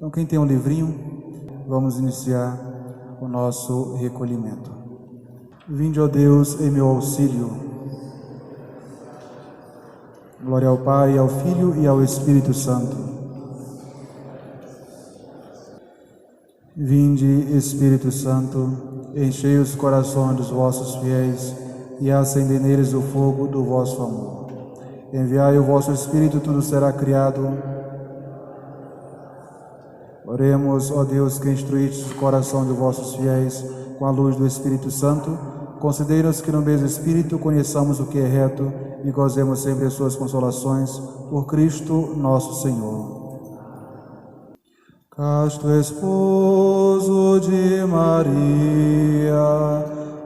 Então, quem tem um livrinho, vamos iniciar o nosso recolhimento. Vinde, ó Deus, em meu auxílio. Glória ao Pai, ao Filho e ao Espírito Santo. Vinde, Espírito Santo, enchei os corações dos vossos fiéis e acendei neles o fogo do vosso amor. Enviai o vosso Espírito, tudo será criado. Oremos, ó Deus, que instruíste o coração de vossos fiéis com a luz do Espírito Santo, concedei-nos que no mesmo Espírito conheçamos o que é reto e gozemos sempre as suas consolações, por Cristo nosso Senhor. Casto esposo de Maria,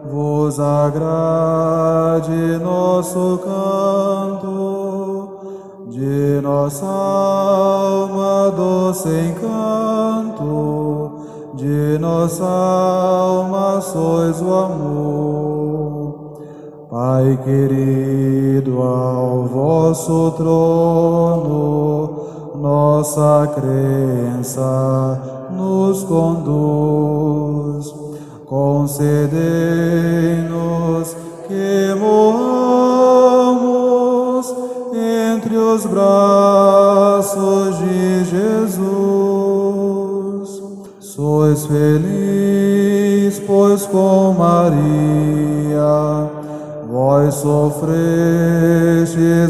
vos agrade nosso canto, de nossa alma doce encanto, de nossa alma sois o amor. Pai querido, ao vosso trono, nossa crença nos conduz. Concedei-nos que morramos entre os braços de Jesus. Sois feliz, pois com Maria vós sofrestes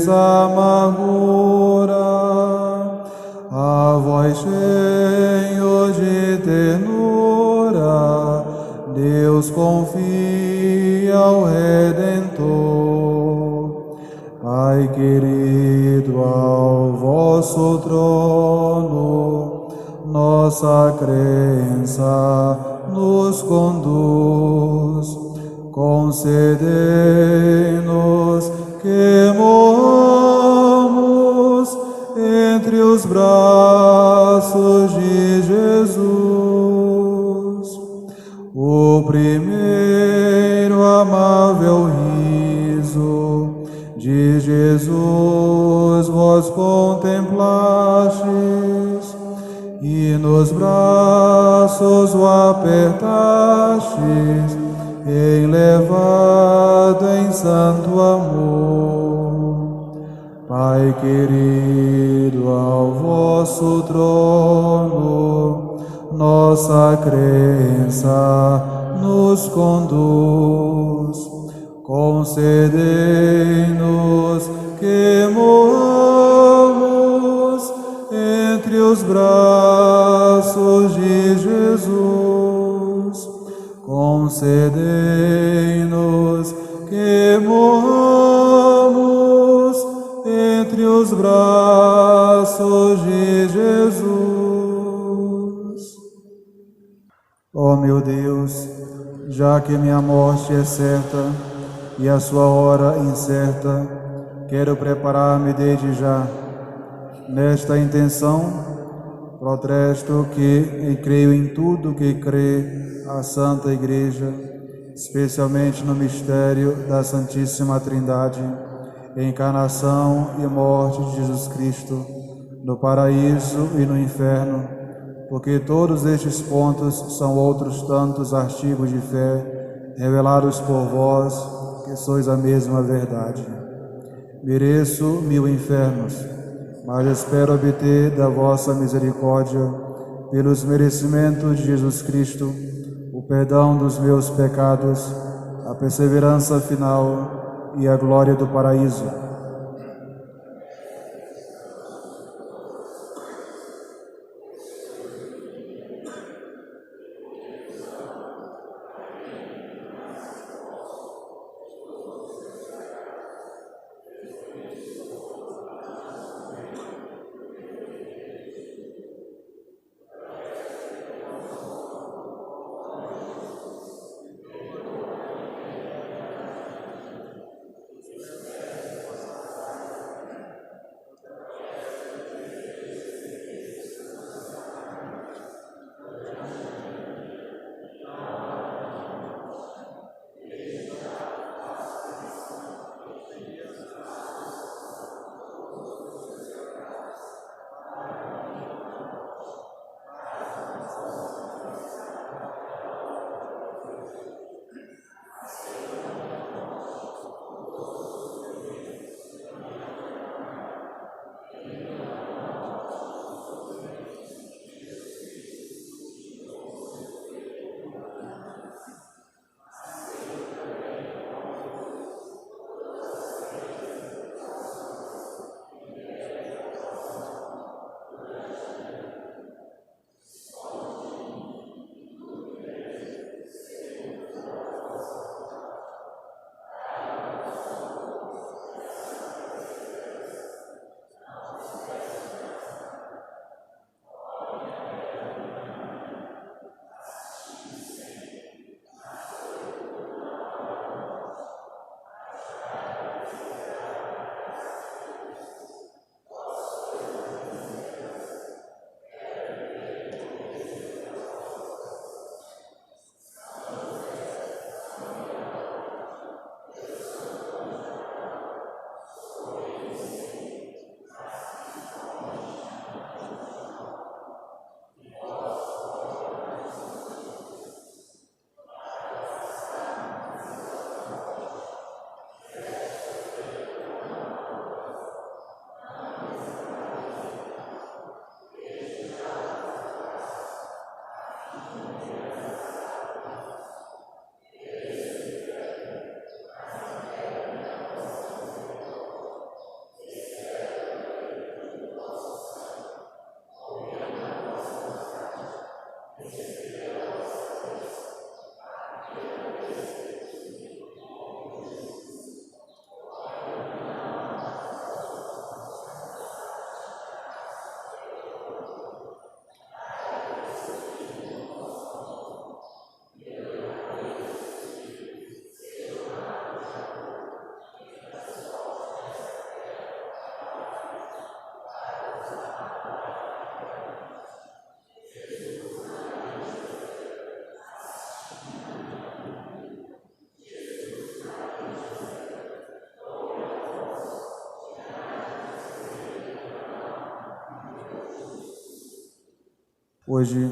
amargura. A vós cheio de ternura, Deus confia ao Redentor. Pai querido, ao vosso trono, nossa crença nos conduz. Concedei-nos que morramos entre os braços de Jesus. O primeiro amável riso de Jesus vós contemlastes e nos braços o apertastes, elevado em santo amor. Pai querido, ao vosso trono, nossa crença nos conduz. Concedei-nos que morramos entre os braços de Jesus. Concedei-nos que morramos entre os braços de Jesus. Ó meu Deus, já que minha morte é certa e a sua hora incerta, quero preparar-me desde já. Nesta intenção, protesto que creio em tudo que crê a Santa Igreja, especialmente no mistério da Santíssima Trindade, encarnação e morte de Jesus Cristo, no paraíso e no inferno, porque todos estes pontos são outros tantos artigos de fé revelados por vós, que sois a mesma verdade. Mereço 1000 infernos, mas espero obter da vossa misericórdia, pelos merecimentos de Jesus Cristo, o perdão dos meus pecados, a perseverança final e a glória do paraíso. Hoje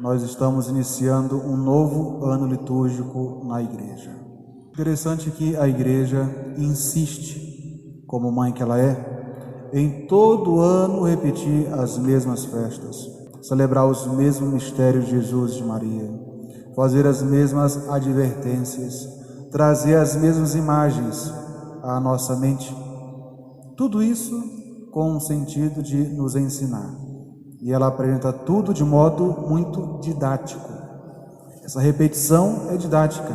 nós estamos iniciando um novo ano litúrgico na igreja. Interessante que a igreja insiste, como mãe que ela é, em todo ano repetir as mesmas festas, celebrar os mesmos mistérios de Jesus e de Maria, fazer as mesmas advertências, trazer as mesmas imagens à nossa mente. Tudo isso com o sentido de nos ensinar. E ela apresenta tudo de modo muito didático. Essa repetição é didática.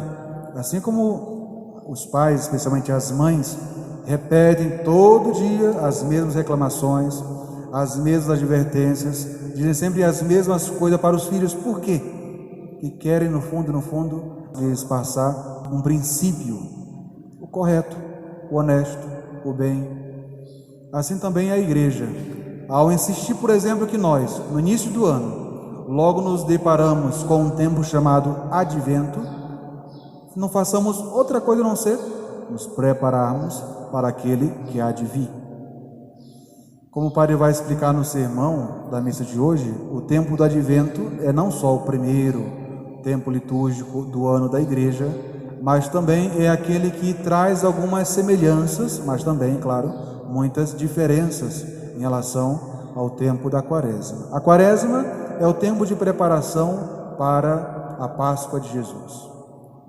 Assim como os pais, especialmente as mães, repetem todo dia as mesmas reclamações, as mesmas advertências, dizem sempre as mesmas coisas para os filhos. Por quê? Que querem, no fundo, eles passar um princípio, o correto, o honesto, o bem. Assim também a igreja, ao insistir, por exemplo, que nós, no início do ano, logo nos deparamos com um tempo chamado Advento, não façamos outra coisa a não ser nos prepararmos para aquele que há de vir. Como o padre vai explicar no sermão da missa de hoje, o tempo do Advento é não só o primeiro tempo litúrgico do ano da igreja, mas também é aquele que traz algumas semelhanças, mas também, claro, muitas diferenças em relação ao tempo da Quaresma. A Quaresma é o tempo de preparação para a Páscoa de Jesus.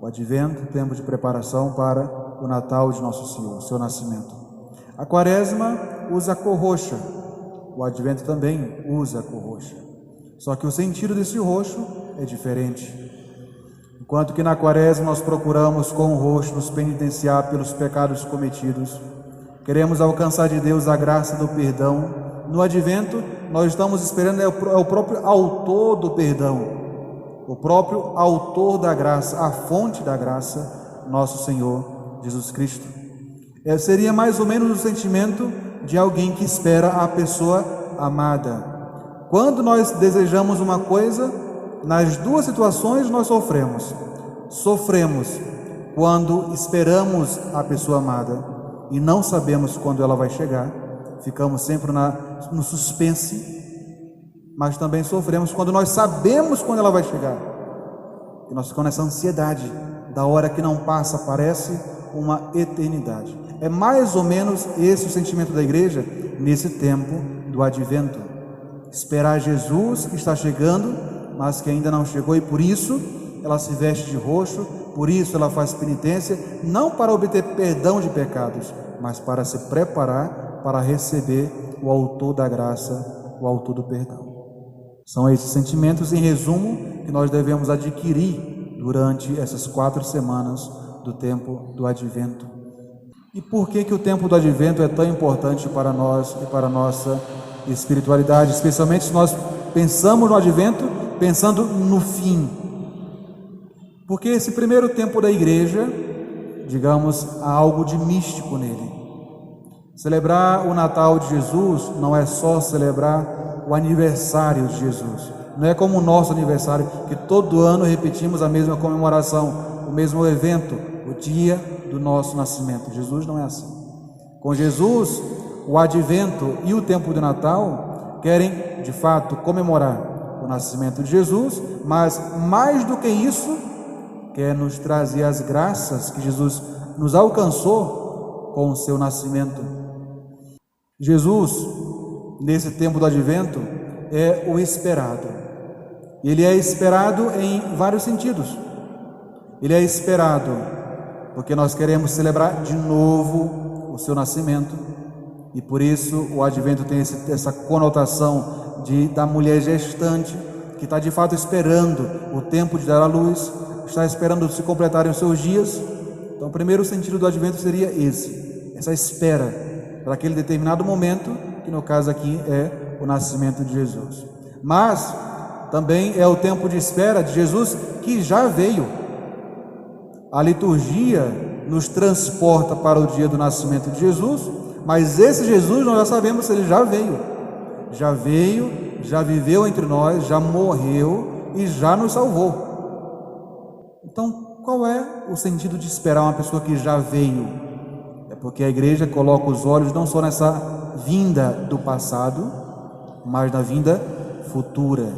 O Advento, o tempo de preparação para o Natal de Nosso Senhor, o seu nascimento. A Quaresma usa a cor roxa, o Advento também usa a cor roxa. Só que o sentido desse roxo é diferente. Enquanto que na Quaresma nós procuramos com o roxo nos penitenciar pelos pecados cometidos, queremos alcançar de Deus a graça do perdão. No Advento nós estamos esperando o próprio autor do perdão, o próprio autor da graça, a fonte da graça, nosso Senhor Jesus Cristo. Seria mais ou menos o sentimento de alguém que espera a pessoa amada. Quando nós desejamos uma coisa, nas duas situações nós sofremos. Sofremos quando esperamos a pessoa amada e não sabemos quando ela vai chegar, ficamos sempre no suspense. Mas também sofremos quando nós sabemos quando ela vai chegar, e nós ficamos nessa ansiedade da hora que não passa, parece uma eternidade. É mais ou menos esse o sentimento da igreja nesse tempo do Advento. Esperar Jesus que está chegando, mas que ainda não chegou, e por isso ela se veste de roxo, por isso ela faz penitência, não para obter perdão de pecados, mas para se preparar para receber o autor da graça, o autor do perdão. São esses sentimentos, em resumo, que nós devemos adquirir durante essas 4 semanas do tempo do Advento. E por que o tempo do Advento é tão importante para nós e para a nossa espiritualidade, especialmente se nós pensamos no Advento pensando no fim? Porque esse primeiro tempo da igreja, digamos, há algo de místico nele. Celebrar o Natal de Jesus não é só celebrar o aniversário de Jesus. Não é como o nosso aniversário, que todo ano repetimos a mesma comemoração, o mesmo evento, o dia do nosso nascimento. Jesus não é assim. Com Jesus, o Advento e o tempo de Natal querem, de fato, comemorar o nascimento de Jesus, mas mais do que isso, quer nos trazer as graças que Jesus nos alcançou com o seu nascimento. Jesus, nesse tempo do Advento, é o esperado. Ele é esperado em vários sentidos. Ele é esperado porque nós queremos celebrar de novo o seu nascimento, e por isso o Advento tem essa conotação da mulher gestante, que está de fato esperando o tempo de dar à luz, está esperando se completarem os seus dias. Então o primeiro sentido do Advento seria essa espera para aquele determinado momento, que no caso aqui é o nascimento de Jesus. Mas também é o tempo de espera de Jesus que já veio. A liturgia nos transporta para o dia do nascimento de Jesus, mas esse Jesus nós já sabemos se ele já veio, já viveu entre nós, já morreu e já nos salvou. Então, qual é o sentido de esperar uma pessoa que já veio? É porque a igreja coloca os olhos não só nessa vinda do passado, mas na vinda futura.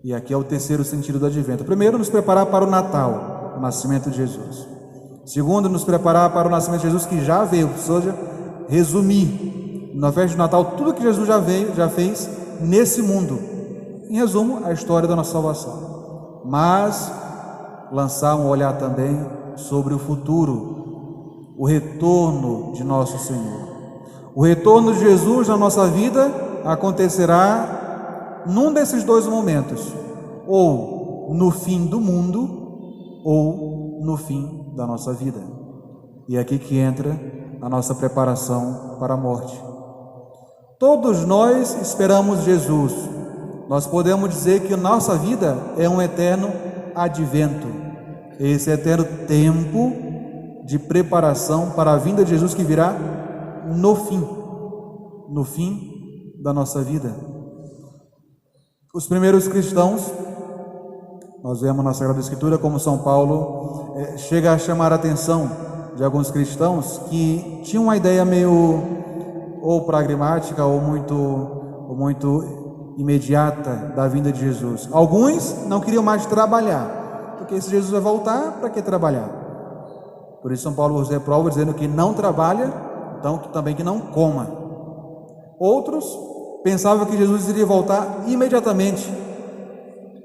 E aqui é o terceiro sentido do advento. Primeiro, nos preparar para o Natal, o nascimento de Jesus. Segundo, nos preparar para o nascimento de Jesus que já veio, ou seja, resumir na festa de Natal tudo que Jesus já fez nesse mundo. Em resumo, a história da nossa salvação. Mas lançar um olhar também sobre o futuro, o retorno de nosso Senhor. O retorno de Jesus na nossa vida acontecerá num desses dois momentos, ou no fim do mundo, ou no fim da nossa vida. E é aqui que entra a nossa preparação para a morte. Todos nós esperamos Jesus. Nós podemos dizer que nossa vida é um eterno advento, esse eterno tempo de preparação para a vinda de Jesus que virá no fim da nossa vida. Os primeiros cristãos, nós vemos na Sagrada Escritura como São Paulo chega a chamar a atenção de alguns cristãos que tinham uma ideia meio ou pragmática ou muito imediata da vinda de Jesus. Alguns não queriam mais trabalhar, porque se Jesus vai voltar, para que trabalhar? Por isso São Paulo os reprova dizendo que não trabalha, então também que não coma. Outros pensavam que Jesus iria voltar imediatamente,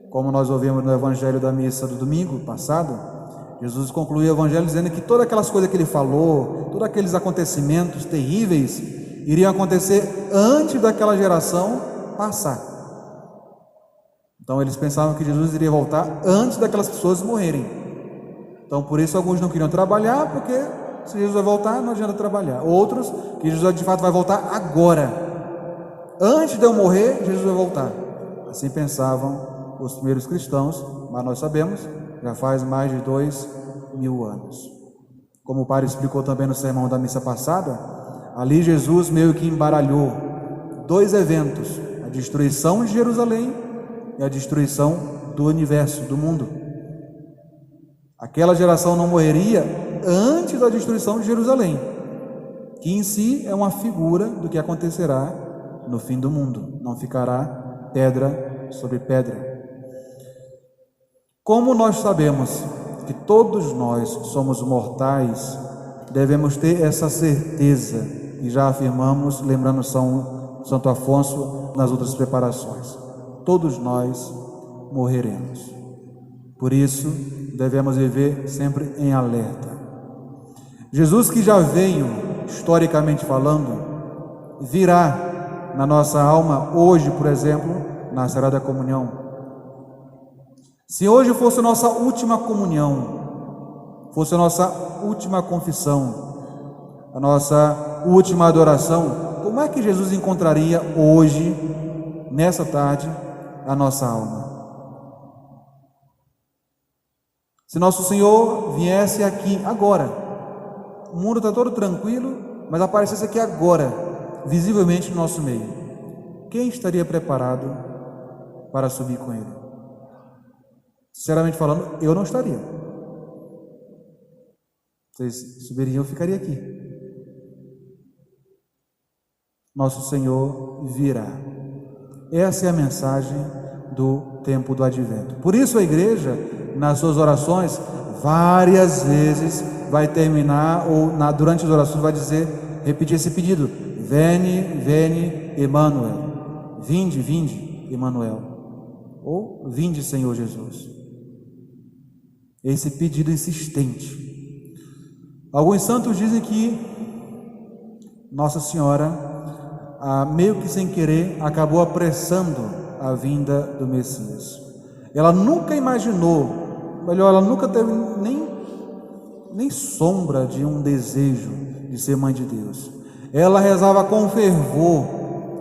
como nós ouvimos no Evangelho da missa do domingo passado. Jesus concluiu o Evangelho dizendo que todas aquelas coisas que ele falou, todos aqueles acontecimentos terríveis iriam acontecer antes daquela geração passar. Então eles pensavam que Jesus iria voltar antes daquelas pessoas morrerem. Então por isso alguns não queriam trabalhar, porque se Jesus vai voltar não adianta trabalhar. Outros que Jesus de fato vai voltar agora, antes de eu morrer Jesus vai voltar. Assim pensavam os primeiros cristãos, mas nós sabemos, já faz mais de 2000 anos. Como o padre explicou também no sermão da missa passada, ali Jesus meio que embaralhou dois eventos: a destruição de Jerusalém e a destruição do universo, do mundo. Aquela geração não morreria antes da destruição de Jerusalém, que em si é uma figura do que acontecerá no fim do mundo. Não ficará pedra sobre pedra. Como nós sabemos que todos nós somos mortais, devemos ter essa certeza, e já afirmamos, lembrando Santo Afonso nas outras preparações: todos nós morreremos. Por isso, devemos viver sempre em alerta. Jesus, que já veio, historicamente falando, virá na nossa alma hoje, por exemplo, na Sagrada Comunhão. Se hoje fosse a nossa última comunhão, fosse a nossa última confissão, a nossa última adoração, como é que Jesus encontraria hoje, nessa tarde, a nossa alma? Se nosso Senhor viesse aqui agora, o mundo está todo tranquilo, mas aparecesse aqui agora, visivelmente no nosso meio, quem estaria preparado para subir com Ele? Sinceramente falando, eu não estaria. Vocês subiriam, eu ficaria aqui. Nosso Senhor virá. Essa é a mensagem do tempo do advento. Por isso a igreja, nas suas orações, várias vezes vai terminar, ou durante as orações vai repetir esse pedido: Veni, veni, Emmanuel. Vinde, vinde, Emmanuel. Ou vinde, Senhor Jesus. Esse pedido insistente. Alguns santos dizem que Nossa Senhora, meio que sem querer, acabou apressando a vinda do Messias. Ela nunca imaginou, melhor, ela nunca teve nem sombra de um desejo de ser mãe de Deus. Ela rezava com fervor,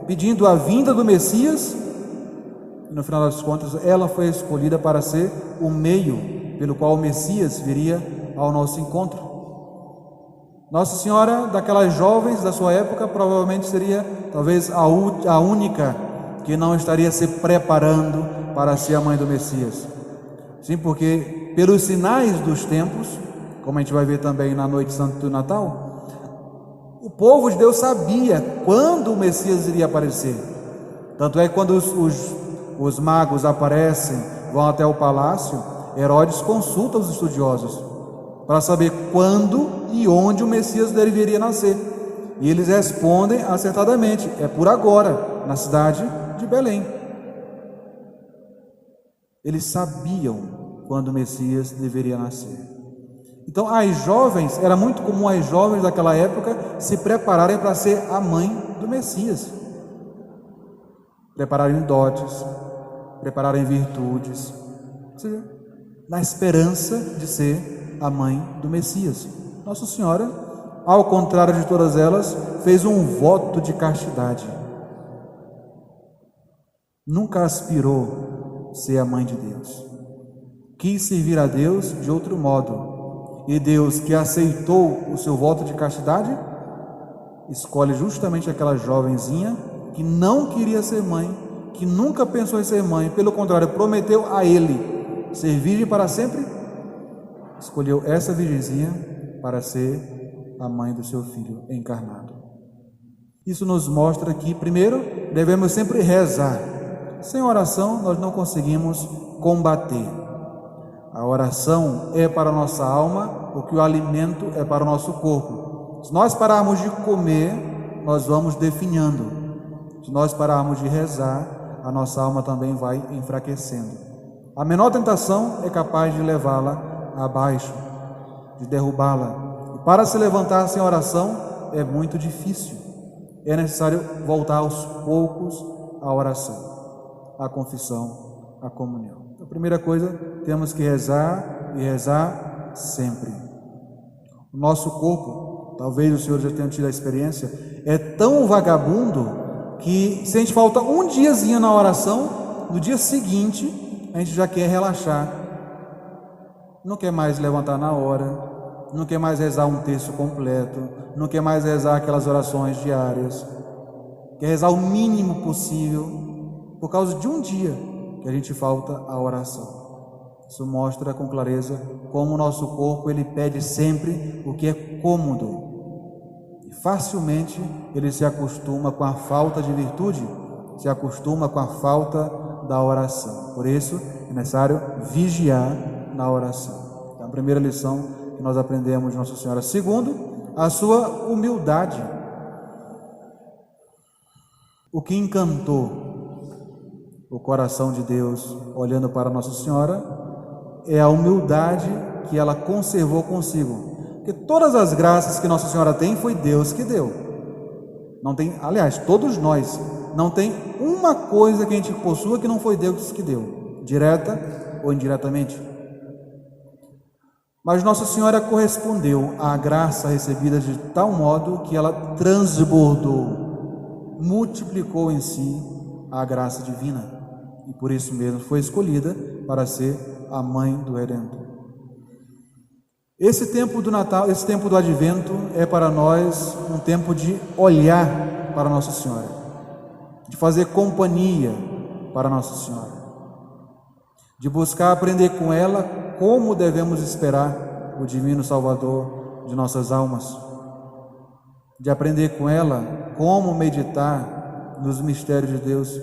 pedindo a vinda do Messias, e no final das contas, ela foi escolhida para ser o meio pelo qual o Messias viria ao nosso encontro. Nossa Senhora, daquelas jovens da sua época, provavelmente seria talvez a única que não estaria se preparando para ser a mãe do Messias. Sim, porque pelos sinais dos tempos, como a gente vai ver também na noite santa do Natal, o povo de Deus sabia quando o Messias iria aparecer. Tanto é que quando os magos aparecem, vão até o palácio, Herodes consulta os estudiosos para saber quando e onde o Messias deveria nascer. E eles respondem acertadamente: é por agora, na cidade de Belém. Eles sabiam quando o Messias deveria nascer. Então, as jovens, era muito comum as jovens daquela época se prepararem para ser a mãe do Messias. Prepararem dotes, prepararem virtudes, ou seja, na esperança de ser a mãe do Messias. Nossa Senhora, ao contrário de todas elas, fez um voto de castidade. Nunca aspirou ser a mãe de Deus. Quis servir a Deus de outro modo. E Deus, que aceitou o seu voto de castidade, escolhe justamente aquela jovenzinha que não queria ser mãe, que nunca pensou em ser mãe, pelo contrário, prometeu a ele ser virgem para sempre. Escolheu essa virgenzinha para ser a mãe do seu filho encarnado. Isso nos mostra que, primeiro, devemos sempre rezar. Sem oração, nós não conseguimos combater. A oração é para a nossa alma o que o alimento é para o nosso corpo. Se nós pararmos de comer, nós vamos definhando. Se nós pararmos de rezar, a nossa alma também vai enfraquecendo. A menor tentação é capaz de levá-la abaixo, de derrubá-la. E para se levantar sem oração é muito difícil. É necessário voltar aos poucos à oração, à confissão, à comunhão. A primeira coisa, temos que rezar e rezar sempre. O nosso corpo, talvez os senhores já tenham tido a experiência, é tão vagabundo que se a gente falta um diazinho na oração, no dia seguinte a gente já quer relaxar, não quer mais levantar na hora, não quer mais rezar um terço completo, não quer mais rezar aquelas orações diárias, quer rezar o mínimo possível, por causa de um dia que a gente falta a oração. Isso mostra com clareza como o nosso corpo ele pede sempre o que é cômodo. E facilmente ele se acostuma com a falta de virtude, se acostuma com a falta da oração. Por isso é necessário vigiar na oração. Então, a primeira lição que nós aprendemos de Nossa Senhora. Segundo, a sua humildade. O que encantou o coração de Deus, olhando para Nossa Senhora, é a humildade que ela conservou consigo. Porque todas as graças que Nossa Senhora tem, foi Deus que deu. Não tem, aliás, todos nós, não tem uma coisa que a gente possua que não foi Deus que deu, direta ou indiretamente. Mas Nossa Senhora correspondeu à graça recebida de tal modo que ela transbordou, multiplicou em si a graça divina. E por isso mesmo foi escolhida para ser a mãe do Redentor. Esse tempo do Natal, esse tempo do Advento é para nós um tempo de olhar para Nossa Senhora, de fazer companhia para Nossa Senhora, de buscar aprender com ela como devemos esperar o Divino Salvador de nossas almas, de aprender com ela como meditar nos mistérios de Deus.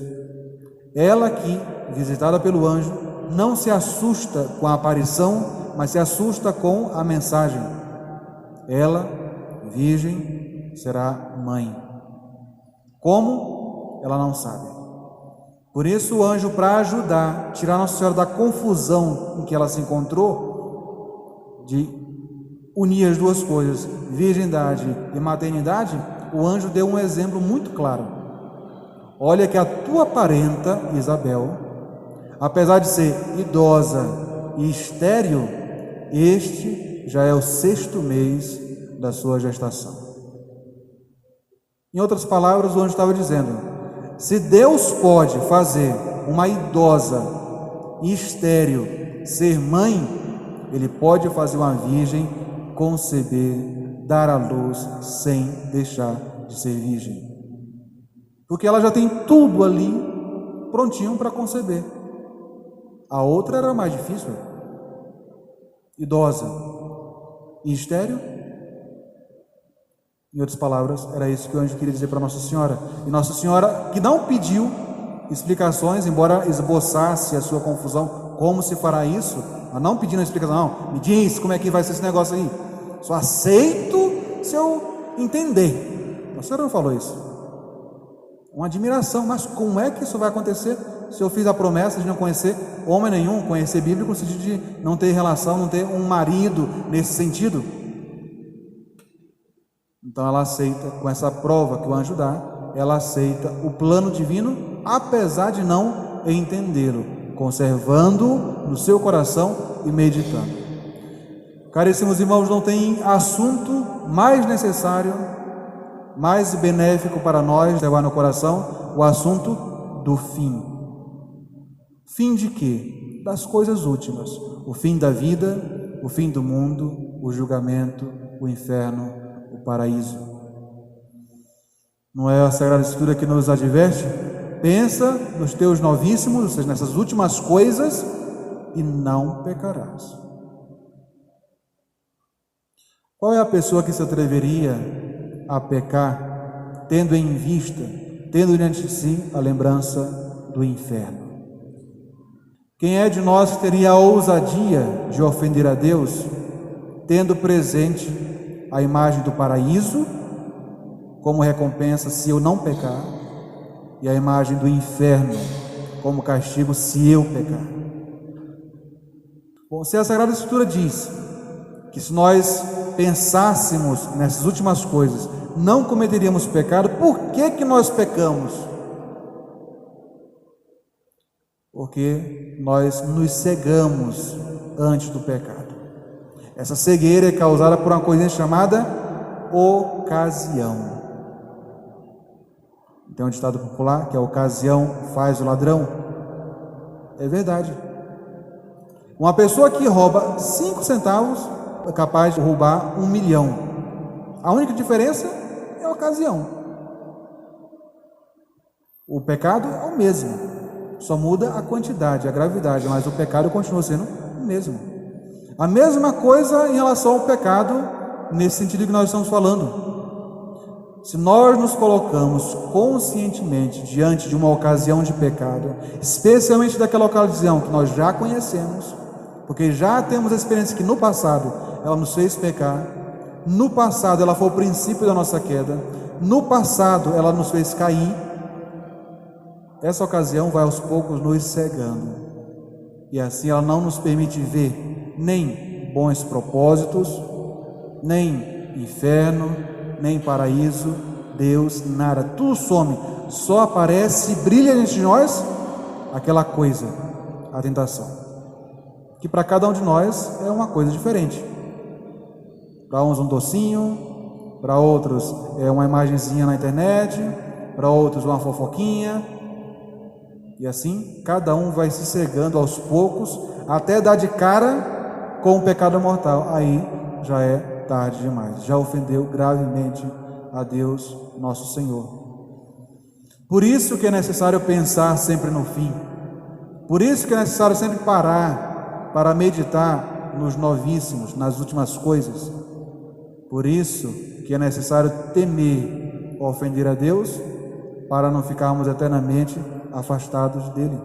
Ela que, visitada pelo anjo, não se assusta com a aparição, mas se assusta com a mensagem. Ela, virgem, será mãe. Como? Ela não sabe. Por isso o anjo, para ajudar, tirar Nossa Senhora da confusão em que ela se encontrou, de unir as duas coisas, virgindade e maternidade, o anjo deu um exemplo muito claro. Olha que a tua parenta, Isabel, apesar de ser idosa e estéril, este já é o 6º mês da sua gestação. Em outras palavras, o anjo estava dizendo: se Deus pode fazer uma idosa e estéril ser mãe, Ele pode fazer uma virgem conceber, dar à luz sem deixar de ser virgem. Porque ela já tem tudo ali prontinho para conceber. A outra era mais difícil, idosa e estéril. Em outras palavras, era isso que o anjo queria dizer para Nossa Senhora. E Nossa Senhora, que não pediu, explicações, embora esboçasse a sua confusão, como se fará isso, mas não pedindo explicação, não, me diz como é que vai ser esse negócio aí, só aceito se eu entender. O Senhor não falou isso. Uma admiração, mas como é que isso vai acontecer se eu fiz a promessa de não conhecer homem nenhum, conhecer Bíblia no sentido de não ter relação, não ter um marido nesse sentido? Então ela aceita, com essa prova que o anjo dá, ela aceita o plano divino, apesar de não entendê-lo, conservando no seu coração e meditando. Caríssimos irmãos, não tem assunto mais necessário, mais benéfico para nós levar no coração o assunto do fim. Fim de quê? Das coisas últimas. O fim da vida, o fim do mundo, o julgamento, o inferno, o paraíso. Não é a Sagrada Escritura que nos adverte? Pensa nos teus novíssimos, ou seja, nessas últimas coisas, e não pecarás. Qual é a pessoa que se atreveria a pecar, tendo em vista, tendo diante de si a lembrança do inferno? Quem é de nós que teria a ousadia de ofender a Deus, tendo presente a imagem do paraíso, como recompensa se eu não pecar, e a imagem do inferno, como castigo se eu pecar? Bom, se a Sagrada Escritura diz que se nós pensássemos nessas últimas coisas, não cometeríamos pecado, por que nós pecamos? Porque nós nos cegamos antes do pecado. Essa cegueira é causada por uma coisa chamada ocasião. Tem um ditado popular que a ocasião faz o ladrão. É verdade. Uma pessoa que rouba 5 centavos é capaz de roubar 1 milhão. A única diferença é a ocasião. O pecado é o mesmo, só muda a quantidade, a gravidade, mas o pecado continua sendo o mesmo. A mesma coisa em relação ao pecado, nesse sentido que nós estamos falando. Se nós nos colocamos conscientemente diante de uma ocasião de pecado, especialmente daquela ocasião que nós já conhecemos, porque já temos a experiência que no passado ela nos fez pecar, no passado ela foi o princípio da nossa queda, no passado ela nos fez cair, essa ocasião vai aos poucos nos cegando, e assim ela não nos permite ver nem bons propósitos, nem inferno, nem paraíso, Deus, nada, tudo some, só aparece e brilha diante de nós aquela coisa, a tentação, que para cada um de nós é uma coisa diferente. Para uns um docinho, para outros é uma imagenzinha na internet, para outros uma fofoquinha, e assim cada um vai se cegando aos poucos, até dar de cara com o pecado mortal. Aí já é tarde demais, já ofendeu gravemente a Deus, nosso Senhor. Por isso que é necessário pensar sempre no fim, por isso que é necessário sempre parar para meditar nos novíssimos, nas últimas coisas. Por isso que é necessário temer ofender a Deus, para não ficarmos eternamente afastados dele.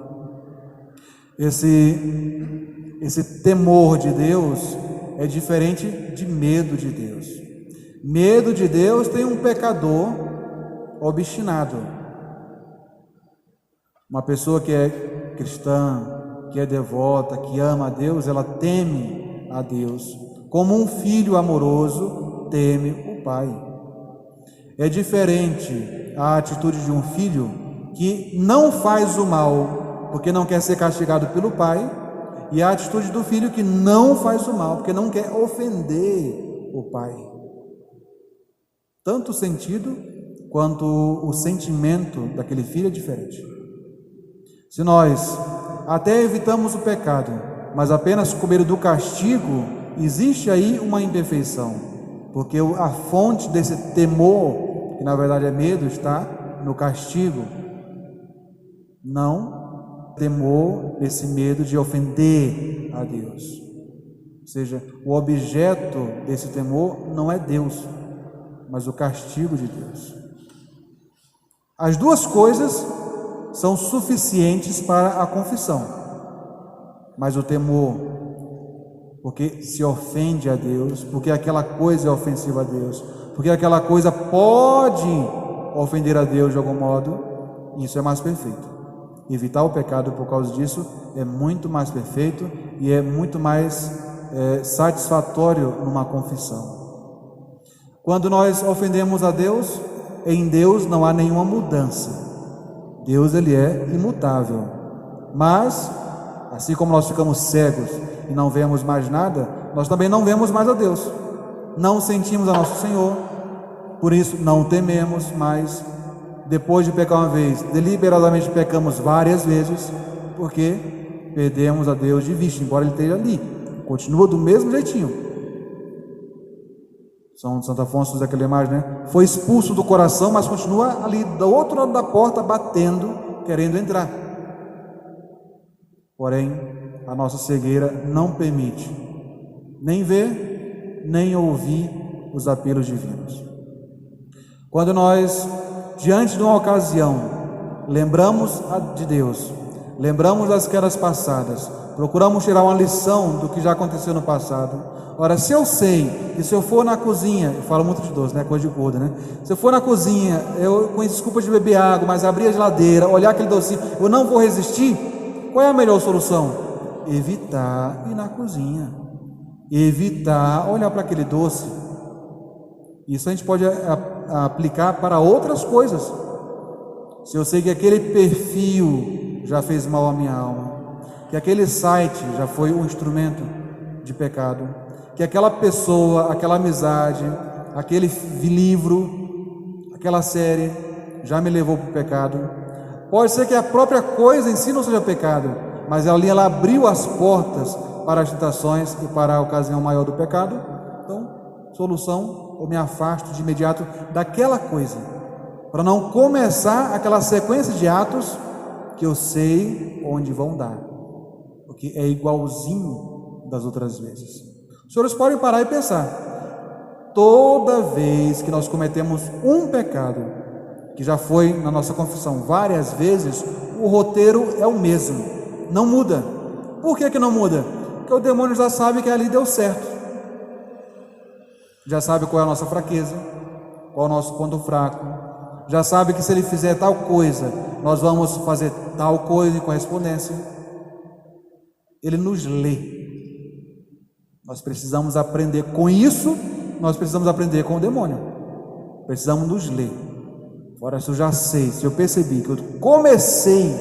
Esse temor de Deus é diferente de medo de Deus. Medo de Deus tem um pecador obstinado. Uma pessoa que é cristã, que é devota, que ama a Deus, ela teme a Deus, como um filho amoroso teme o pai. É diferente a atitude de um filho que não faz o mal porque não quer ser castigado pelo pai, e a atitude do filho que não faz o mal porque não quer ofender o pai. Tanto o sentido quanto o sentimento daquele filho é diferente. Se nós até evitamos o pecado, mas apenas com medo do castigo, existe aí uma imperfeição, porque a fonte desse temor, que na verdade é medo, está no castigo, não temor, esse medo de ofender a Deus. Ou seja, o objeto desse temor não é Deus, mas o castigo de Deus. As duas coisas são suficientes para a confissão. Mas o temor, porque se ofende a Deus, porque aquela coisa é ofensiva a Deus, porque aquela coisa pode ofender a Deus de algum modo, isso é mais perfeito. Evitar o pecado por causa disso é muito mais perfeito e é muito mais satisfatório numa confissão. Quando nós ofendemos a Deus, em Deus não há nenhuma mudança. Deus, ele é imutável. Mas, assim como nós ficamos cegos e não vemos mais nada, nós também não vemos mais a Deus. Não sentimos a nosso Senhor, por isso não tememos mais. Depois de pecar uma vez, deliberadamente pecamos várias vezes, porque perdemos a Deus de vista, embora ele esteja ali, continua do mesmo jeitinho. São Santo Afonso, daquela imagem, né? Foi expulso do coração, mas continua ali do outro lado da porta, batendo, querendo entrar. Porém, a nossa cegueira não permite nem ver, nem ouvir os apelos divinos. Quando nós, diante de uma ocasião, lembramos de Deus, lembramos das quedas passadas, procuramos tirar uma lição do que já aconteceu no passado. Ora, se eu sei que se eu for na cozinha, eu falo muito de doce, né? Coisa de gorda, né? Se eu for na cozinha, eu com desculpa de beber água, mas abrir a geladeira, olhar aquele docinho, eu não vou resistir, qual é a melhor solução? Evitar ir na cozinha, evitar olhar para aquele doce. Isso a gente pode aplicar para outras coisas. Se eu sei que aquele perfil já fez mal à minha alma, que aquele site já foi um instrumento de pecado, que aquela pessoa, aquela amizade, aquele livro, aquela série já me levou para o pecado. Pode ser que a própria coisa em si não seja pecado, mas ali ela abriu as portas para as tentações e para a ocasião maior do pecado. Então, solução, eu me afasto de imediato daquela coisa, para não começar aquela sequência de atos que eu sei onde vão dar, porque é igualzinho das outras vezes. Os senhores podem parar e pensar, toda vez que nós cometemos um pecado, que já foi na nossa confissão várias vezes, o roteiro é o mesmo, não muda. Por que não muda? Porque o demônio já sabe que ali deu certo, já sabe qual é a nossa fraqueza, qual é o nosso ponto fraco, já sabe que se ele fizer tal coisa, nós vamos fazer tal coisa em correspondência. Ele nos lê. Nós precisamos aprender com isso, nós precisamos aprender com o demônio. Precisamos nos ler. Ora, se eu já sei, se eu percebi que eu comecei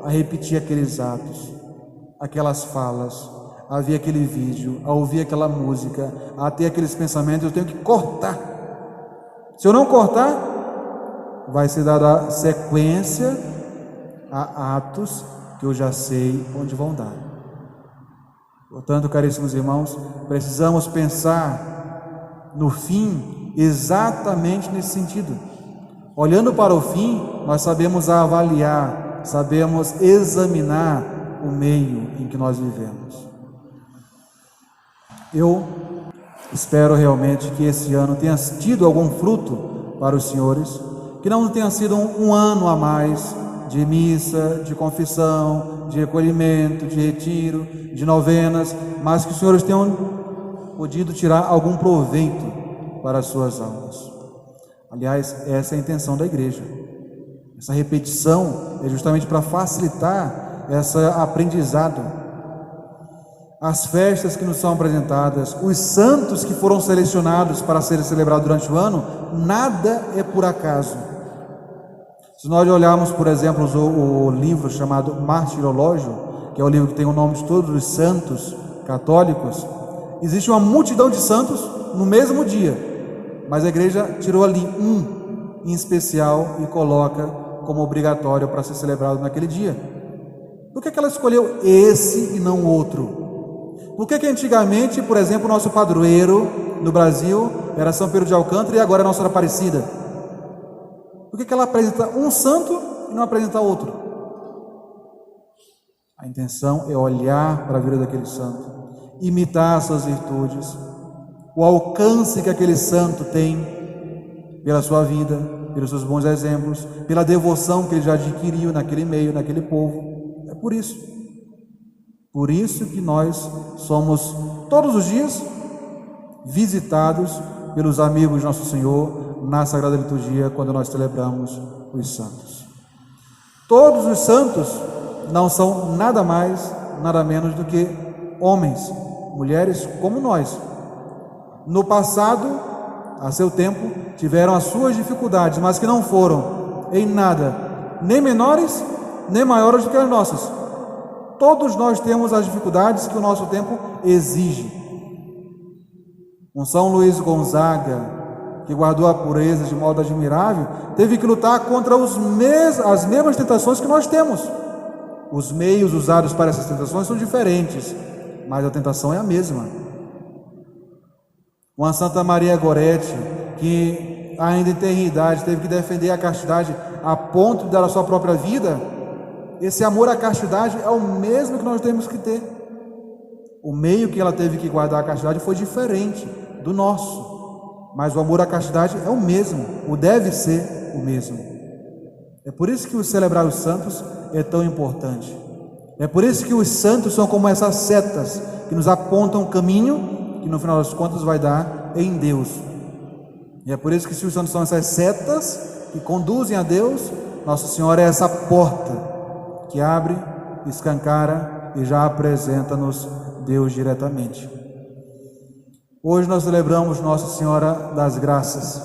a repetir aqueles atos, aquelas falas, a ver aquele vídeo, a ouvir aquela música, a ter aqueles pensamentos, eu tenho que cortar. Se eu não cortar, vai ser dada sequência a atos que eu já sei onde vão dar. Portanto, caríssimos irmãos, precisamos pensar no fim exatamente nesse sentido. Olhando para o fim, nós sabemos avaliar, sabemos examinar o meio em que nós vivemos. Eu espero realmente que esse ano tenha tido algum fruto para os senhores, que não tenha sido um ano a mais de missa, de confissão, de recolhimento, de retiro, de novenas, mas que os senhores tenham podido tirar algum proveito para as suas almas. Aliás, essa é a intenção da igreja. Essa repetição é justamente para facilitar esse aprendizado. As festas que nos são apresentadas, os santos que foram selecionados para serem celebrados durante o ano, nada é por acaso. Se nós olharmos, por exemplo, o livro chamado Martirológio, que é o livro que tem o nome de todos os santos católicos, existe uma multidão de santos no mesmo dia, mas a igreja tirou ali um em especial e coloca como obrigatório para ser celebrado naquele dia. Por que ela escolheu esse e não outro? Por que antigamente, por exemplo, o nosso padroeiro no Brasil era São Pedro de Alcântara e agora é Nossa Senhora Aparecida? Por que ela apresenta um santo e não apresenta outro? A intenção é olhar para a vida daquele santo, imitar suas virtudes, o alcance que aquele santo tem pela sua vida, pelos seus bons exemplos, pela devoção que ele já adquiriu naquele meio, naquele povo. É por isso que nós somos todos os dias visitados pelos amigos de nosso Senhor na Sagrada Liturgia, quando nós celebramos os santos. Todos os santos não são nada mais, nada menos do que homens, mulheres como nós. No passado, a seu tempo, tiveram as suas dificuldades, mas que não foram em nada nem menores nem maiores do que as nossas. Todos nós temos as dificuldades que o nosso tempo exige. Um São Luís Gonzaga, que guardou a pureza de modo admirável, teve que lutar contra as mesmas tentações que nós temos. Os meios usados para essas tentações são diferentes, mas a tentação é a mesma. Uma Santa Maria Goretti, que ainda em tenra idade teve que defender a castidade a ponto de dar a sua própria vida, esse amor à castidade é o mesmo que nós temos que ter. O meio que ela teve que guardar a castidade foi diferente do nosso, mas o amor à castidade é o mesmo, o deve ser o mesmo. É por isso que o celebrar os santos é tão importante. É por isso que os santos são como essas setas que nos apontam o caminho que no final das contas vai dar em Deus. E é por isso que se os santos são essas setas que conduzem a Deus, Nossa Senhora é essa porta que abre, escancara e já apresenta-nos Deus diretamente. Hoje nós celebramos Nossa Senhora das Graças.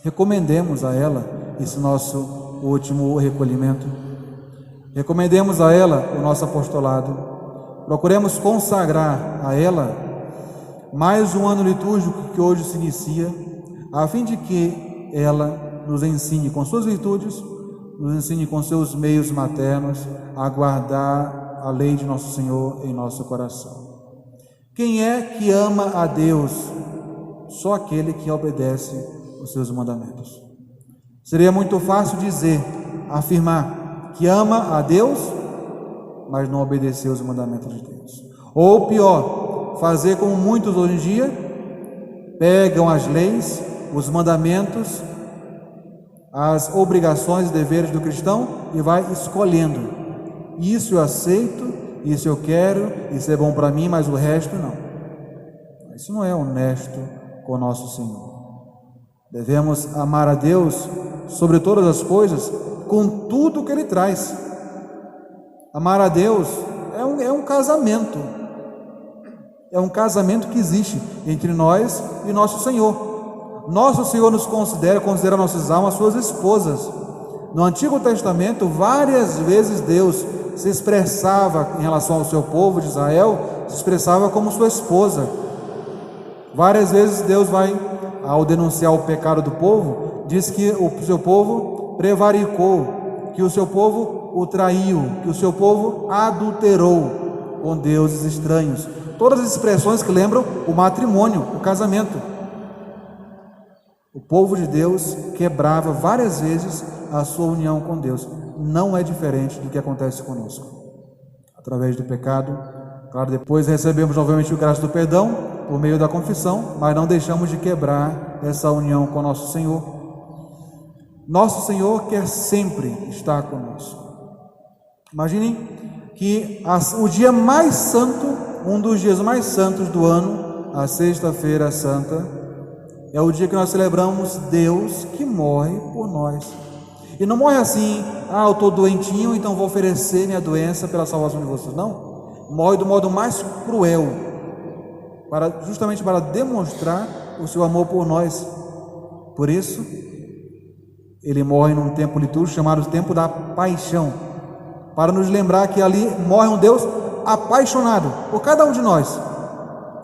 Recomendemos a ela esse nosso último recolhimento. Recomendemos a ela o nosso apostolado. Procuremos consagrar a ela mais um ano litúrgico que hoje se inicia, a fim de que ela nos ensine com suas virtudes, nos ensine com seus meios maternos a guardar a lei de nosso Senhor em nosso coração. Quem é que ama a Deus? Só aquele que obedece os seus mandamentos. Seria muito fácil dizer, afirmar que ama a Deus, mas não obedecer os mandamentos de Deus. Ou pior, fazer como muitos hoje em dia, pegam as leis, os mandamentos, as obrigações e deveres do cristão e vai escolhendo. Isso eu aceito, isso eu quero, isso é bom para mim, mas o resto não. Isso não é honesto com o nosso Senhor. Devemos amar a Deus sobre todas as coisas, com tudo o que Ele traz. Amar a Deus é um casamento. É um casamento que existe entre nós e nosso Senhor. Nosso Senhor nos considera nossas almas suas esposas. No Antigo Testamento, várias vezes Deus se expressava em relação ao seu povo de Israel, se expressava como sua esposa. Várias vezes Deus vai, ao denunciar o pecado do povo, diz que o seu povo prevaricou, que o seu povo o traiu, que o seu povo adulterou com deuses estranhos. Todas as expressões que lembram o matrimônio, o casamento. O povo de Deus quebrava várias vezes a sua união com Deus. Não é diferente do que acontece conosco. Através do pecado, claro, depois recebemos novamente o graça do perdão por meio da confissão, mas não deixamos de quebrar essa união com nosso Senhor. Nosso Senhor quer sempre estar conosco. Imaginem que o dia mais santo, um dos dias mais santos do ano, a Sexta-feira Santa, é o dia que nós celebramos Deus que morre por nós. E não morre assim, eu estou doentinho, então vou oferecer minha doença pela salvação de vocês. Não, morre do modo mais cruel, justamente para demonstrar o seu amor por nós. Por isso, Ele morre num tempo litúrgico chamado tempo da paixão, para nos lembrar que ali morre um Deus apaixonado por cada um de nós,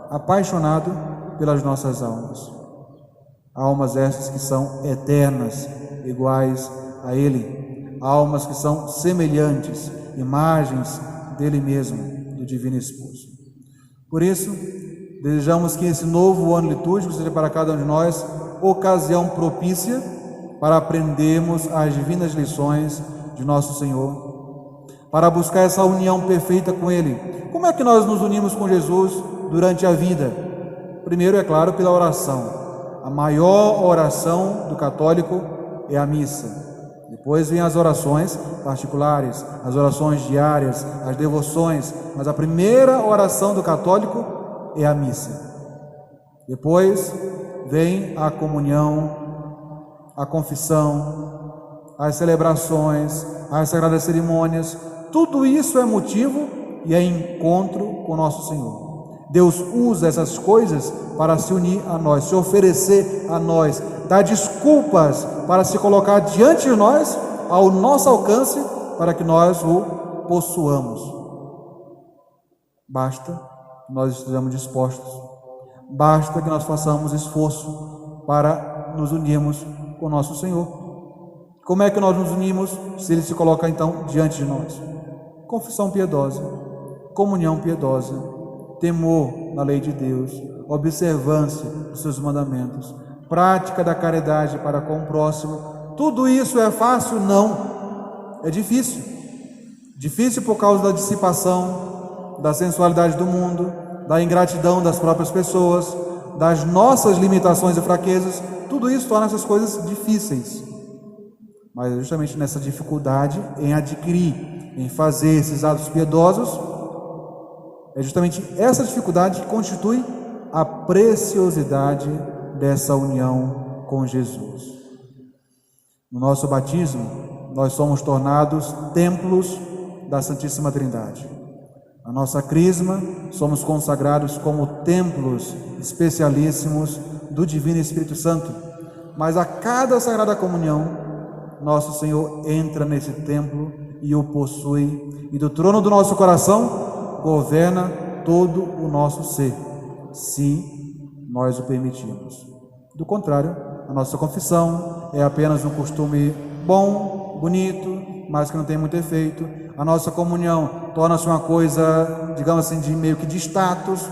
apaixonado pelas nossas almas. Almas essas que são eternas, iguais a Ele, almas que são semelhantes, imagens dele mesmo, do Divino Esposo. Por isso, desejamos que esse novo ano litúrgico seja para cada um de nós ocasião propícia para aprendermos as divinas lições de nosso Senhor, para buscar essa união perfeita com Ele. Como é que nós nos unimos com Jesus durante a vida? Primeiro, é claro, pela oração. A maior oração do católico é a missa. Depois vem as orações particulares, as orações diárias, as devoções, mas a primeira oração do católico é a missa. Depois vem a comunhão, a confissão, as celebrações, as sagradas cerimônias. Tudo isso é motivo e é encontro com nosso Senhor. Deus usa essas coisas para se unir a nós, se oferecer a nós, dar desculpas para se colocar diante de nós, ao nosso alcance, para que nós o possuamos. Basta que nós estejamos dispostos, basta que nós façamos esforço para nos unirmos com nosso Senhor. Como é que nós nos unimos se Ele se coloca então diante de nós? Confissão piedosa, comunhão piedosa, temor na lei de Deus, observância dos seus mandamentos, prática da caridade para com o próximo. Tudo isso é fácil? Não, é difícil. Difícil por causa da dissipação, da sensualidade do mundo, da ingratidão das próprias pessoas, das nossas limitações e fraquezas. Tudo isso torna essas coisas difíceis. Mas é justamente nessa dificuldade em adquirir, em fazer esses atos piedosos, é justamente essa dificuldade que constitui a preciosidade dessa união com Jesus. No nosso batismo, nós somos tornados templos da Santíssima Trindade. Na nossa crisma, somos consagrados como templos especialíssimos do Divino Espírito Santo. Mas a cada Sagrada Comunhão, nosso Senhor entra nesse templo e o possui, e do trono do nosso coração governa todo o nosso ser, se nós o permitirmos. Do contrário, a nossa confissão é apenas um costume bom, bonito, mas que não tem muito efeito. A nossa comunhão torna-se uma coisa, digamos assim, de meio que de status,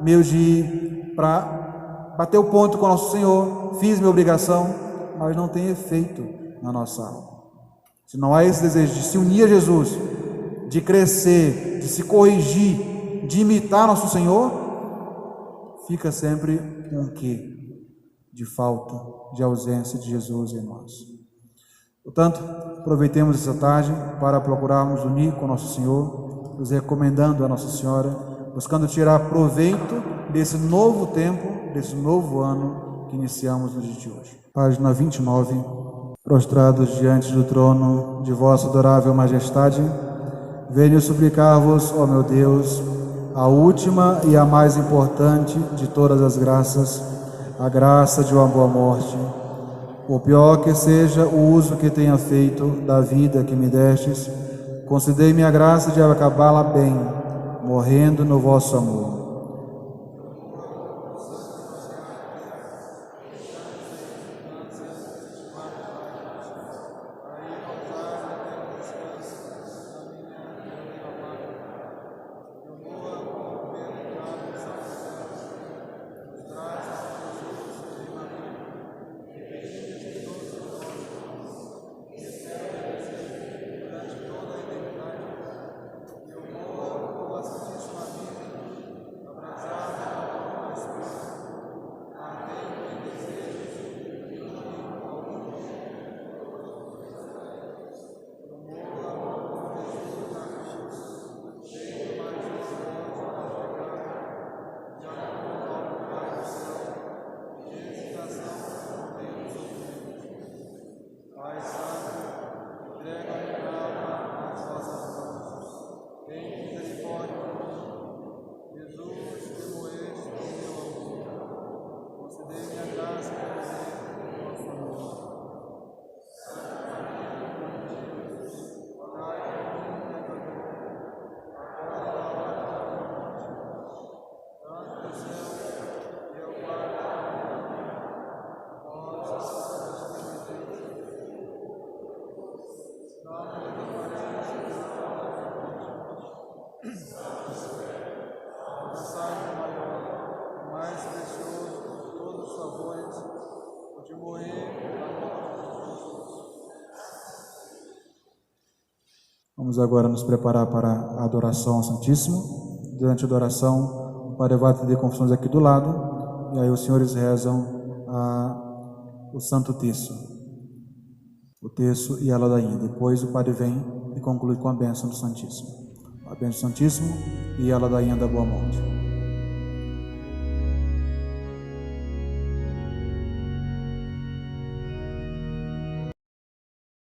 meio de para bater o ponto com o nosso Senhor, fiz minha obrigação, mas não tem efeito na nossa alma. Se não há esse desejo de se unir a Jesus, de crescer, de se corrigir, de imitar nosso Senhor, fica sempre um quê? De falta, de ausência de Jesus em nós. Portanto, aproveitemos essa tarde para procurarmos unir com nosso Senhor, nos recomendando a Nossa Senhora, buscando tirar proveito desse novo tempo, desse novo ano que iniciamos no dia de hoje. Página 29. Prostrados diante do trono de vossa adorável majestade, venho suplicar-vos, ó meu Deus, a última e a mais importante de todas as graças, a graça de uma boa morte. Por pior que seja o uso que tenha feito da vida que me destes, concedei-me a graça de acabá-la bem, morrendo no vosso amor. Vamos agora nos preparar para a adoração ao Santíssimo. Durante a adoração, o Padre vai ter confissões aqui do lado, e aí os senhores rezam o Santo Terço. o terço e a ladainha. Depois o padre vem e conclui com a bênção do Santíssimo. A bênção do Santíssimo e a ladainha da Boa Morte.